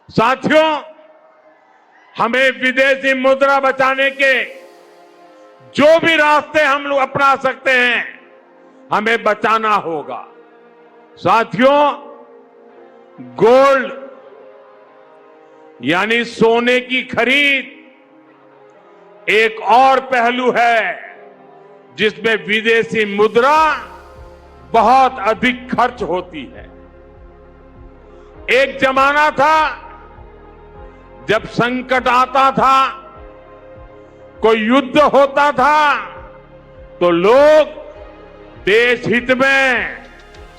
साथियों, हमें विदेशी मुद्रा बचाने के जो भी रास्ते हम लोग अपना सकते हैं, हमें बचाना होगा। साथियों, गोल्ड यानी सोने की खरीद एक और पहलू है जिसमें विदेशी मुद्रा बहुत अधिक खर्च होती है। एक जमाना था जब संकट आता था, कोई युद्ध होता था, तो लोग देश हित में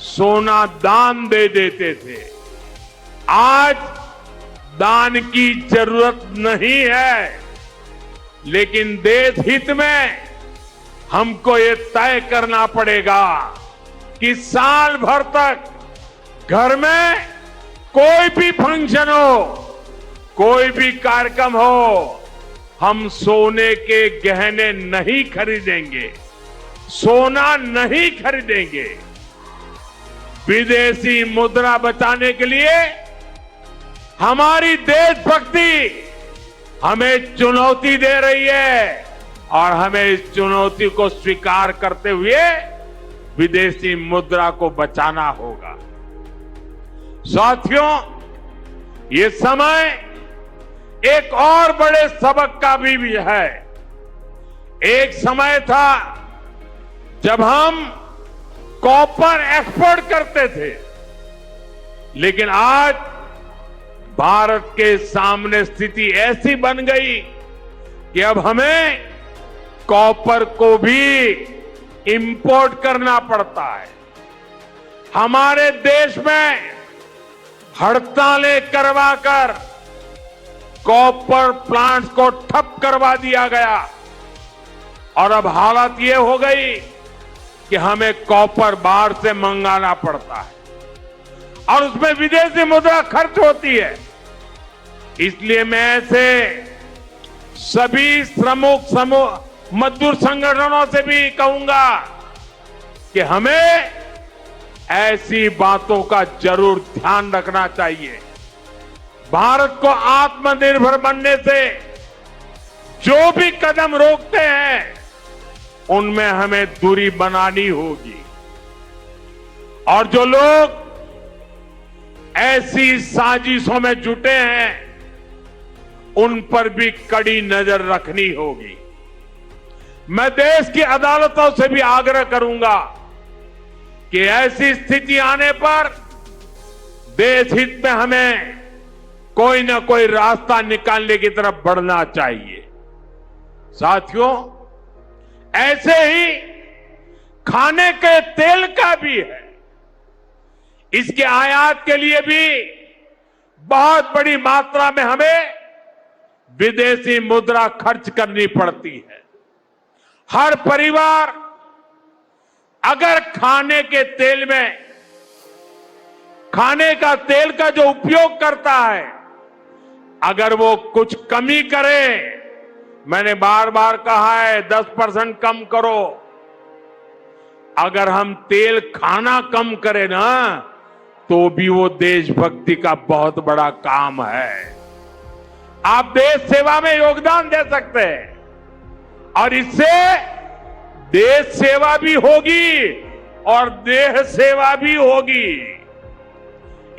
सोना दान दे देते थे। आज दान की जरूरत नहीं है, लेकिन देश हित में हमको ये तय करना पड़ेगा कि साल भर तक घर में कोई भी फंक्शन हो, कोई भी कार्यक्रम हो, हम सोने के गहने नहीं खरीदेंगे, सोना नहीं खरीदेंगे। विदेशी मुद्रा बचाने के लिए हमारी देशभक्ति हमें चुनौती दे रही है और हमें इस चुनौती को स्वीकार करते हुए विदेशी मुद्रा को बचाना होगा। साथियों, ये समय एक और बड़े सबक का भी है। एक समय था जब हम कॉपर एक्सपोर्ट करते थे, लेकिन आज भारत के सामने स्थिति ऐसी बन गई कि अब हमें कॉपर को भी इंपोर्ट करना पड़ता है। हमारे देश में हड़तालें करवाकर कॉपर प्लांट्स को ठप करवा दिया गया और अब हालत ये हो गई कि हमें कॉपर बाहर से मंगाना पड़ता है और उसमें विदेशी मुद्रा खर्च होती है। इसलिए मैं ऐसे सभी समूह मजदूर संगठनों से भी कहूंगा कि हमें ऐसी बातों का जरूर ध्यान रखना चाहिए। भारत को आत्मनिर्भर बनने से जो भी कदम रोकते हैं, उनमें हमें दूरी बनानी होगी और जो लोग ऐसी साजिशों में जुटे हैं, उन पर भी कड़ी नजर रखनी होगी। मैं देश की अदालतों से भी आग्रह करूंगा कि ऐसी स्थिति आने पर देश हित में हमें कोई ना कोई रास्ता निकालने की तरफ बढ़ना चाहिए। साथियों, ऐसे ही खाने के तेल का भी है। इसके आयात के लिए भी बहुत बड़ी मात्रा में हमें विदेशी मुद्रा खर्च करनी पड़ती है। हर परिवार अगर खाने के तेल में खाने का तेल का जो उपयोग करता है, अगर वो कुछ कमी करे, मैंने बार बार कहा है 10% कम करो। अगर हम तेल खाना कम करें ना, तो भी वो देशभक्ति का बहुत बड़ा काम है। आप देश सेवा में योगदान दे सकते हैं और इससे देश सेवा भी होगी और देह सेवा भी होगी।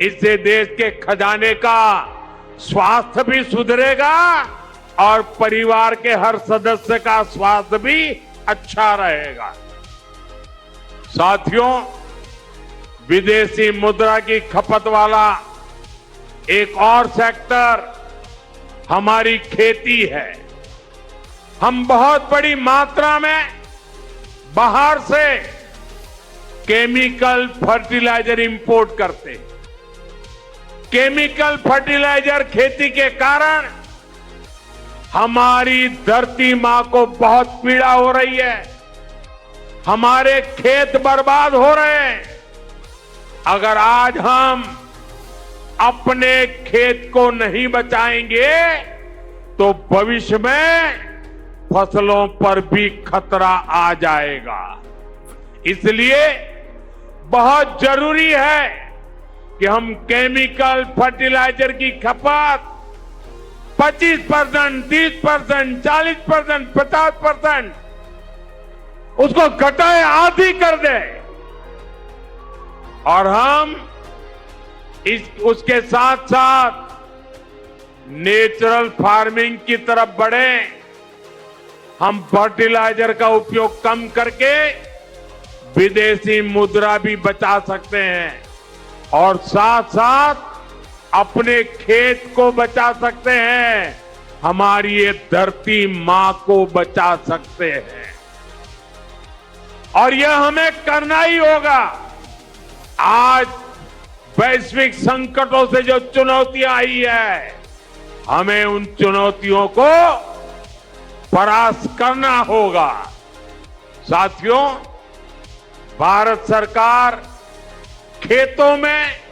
इससे देश के खजाने का स्वास्थ्य भी सुधरेगा और परिवार के हर सदस्य का स्वास्थ्य भी अच्छा रहेगा। साथियों, विदेशी मुद्रा की खपत वाला एक और सेक्टर हमारी खेती है। हम बहुत बड़ी मात्रा में बाहर से केमिकल फर्टिलाइजर इंपोर्ट करते हैं। केमिकल फर्टिलाइजर खेती के कारण हमारी धरती मां को बहुत पीड़ा हो रही है। हमारे खेत बर्बाद हो रहे हैं। अगर आज हम अपने खेत को नहीं बचाएंगे तो भविष्य में फसलों पर भी खतरा आ जाएगा। इसलिए बहुत जरूरी है कि हम केमिकल फर्टिलाइजर की खपत 25%, 30%, 40%, 50% उसको घटाए, आधी कर दे और हम उसके साथ साथ नेचुरल फार्मिंग की तरफ बढ़े। हम फर्टिलाइजर का उपयोग कम करके विदेशी मुद्रा भी बचा सकते हैं और साथ साथ अपने खेत को बचा सकते हैं, हमारी ये धरती मां को बचा सकते हैं। और यह हमें करना ही होगा। आज वैश्विक संकटों से जो चुनौतियां आई है, हमें उन चुनौतियों को परास्त करना होगा। साथियों, भारत सरकार खेतों में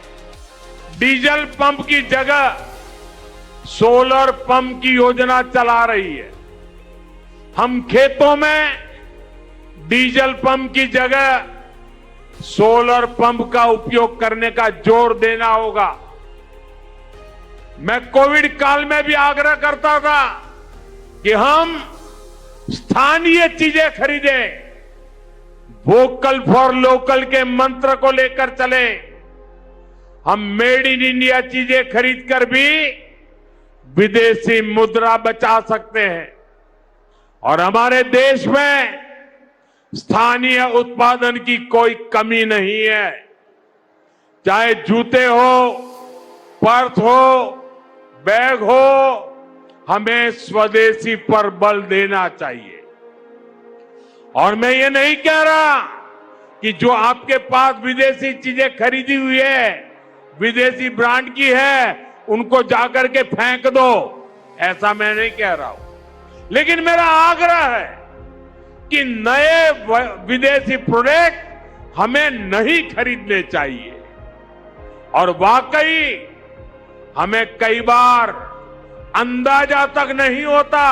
डीजल पंप की जगह सोलर पंप की योजना चला रही है। हम खेतों में डीजल पंप की जगह सोलर पंप का उपयोग करने का जोर देना होगा। मैं कोविड काल में भी आग्रह करता था कि हम स्थानीय चीजें खरीदें, वोकल फॉर लोकल के मंत्र को लेकर चले। हम मेड इन इंडिया चीजें खरीदकर भी विदेशी मुद्रा बचा सकते हैं और हमारे देश में स्थानीय उत्पादन की कोई कमी नहीं है। चाहे जूते हो, पर्स हो, बैग हो, हमें स्वदेशी पर बल देना चाहिए। और मैं ये नहीं कह रहा कि जो आपके पास विदेशी चीजें खरीदी हुई है, विदेशी ब्रांड की है, उनको जाकर के फेंक दो, ऐसा मैं नहीं कह रहा हूं। लेकिन मेरा आग्रह है कि नए विदेशी प्रोडक्ट हमें नहीं खरीदने चाहिए। और वाकई हमें कई बार अंदाजा तक नहीं होता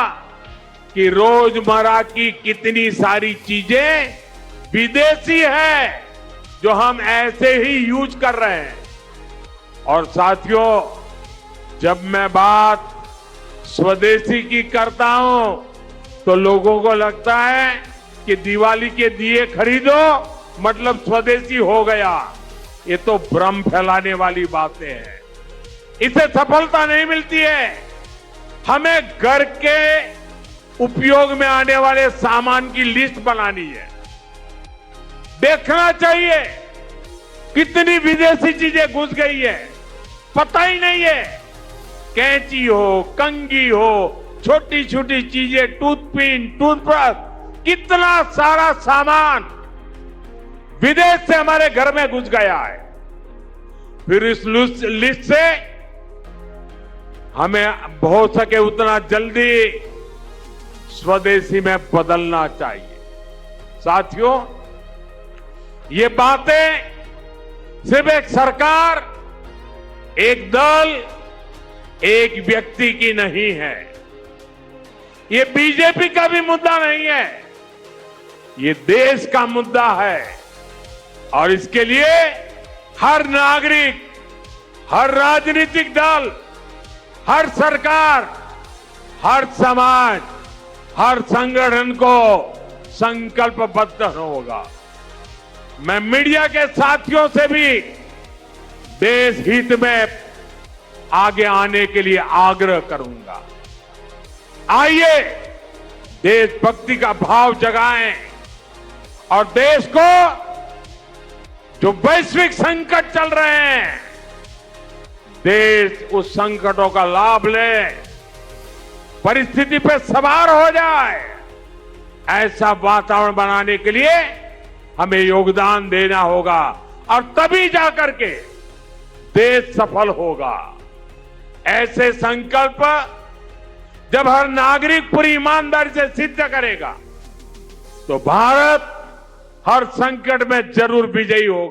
कि रोजमर्रा की कितनी सारी चीजें विदेशी है जो हम ऐसे ही यूज कर रहे हैं। और साथियों, जब मैं बात स्वदेशी की करता हूं तो लोगों को लगता है कि दिवाली के दिए खरीदो मतलब स्वदेशी हो गया। ये तो भ्रम फैलाने वाली बातें हैं, इससे सफलता नहीं मिलती है। हमें घर के उपयोग में आने वाले सामान की लिस्ट बनानी है। देखना चाहिए कितनी विदेशी चीजें घुस गई है, पता ही नहीं है। कैंची हो, कंघी हो, छोटी छोटी चीजें, टूथपिन, टूथब्रश, कितना सारा सामान विदेश से हमारे घर में घुस गया है। फिर इस लिस्ट से हमें हो सके उतना जल्दी स्वदेशी में बदलना चाहिए। साथियों, ये बातें सिर्फ एक सरकार, एक दल, एक व्यक्ति की नहीं है। ये बीजेपी का भी मुद्दा नहीं है, ये देश का मुद्दा है। और इसके लिए हर नागरिक, हर राजनीतिक दल, हर सरकार, हर समाज, हर संगठन को संकल्पबद्ध होगा। मैं मीडिया के साथियों से भी देश हित में आगे आने के लिए आग्रह करूंगा। आइए देशभक्ति का भाव जगाएं और देश को जो वैश्विक संकट चल रहे हैं, देश उस संकटों का लाभ ले, परिस्थिति पे सवार हो जाए। ऐसा वातावरण बनाने के लिए हमें योगदान देना होगा और तभी जाकर के देश सफल होगा। ऐसे संकल्प जब हर नागरिक पूरी ईमानदारी से सिद्ध करेगा तो भारत हर संकट में जरूर विजयी होगा।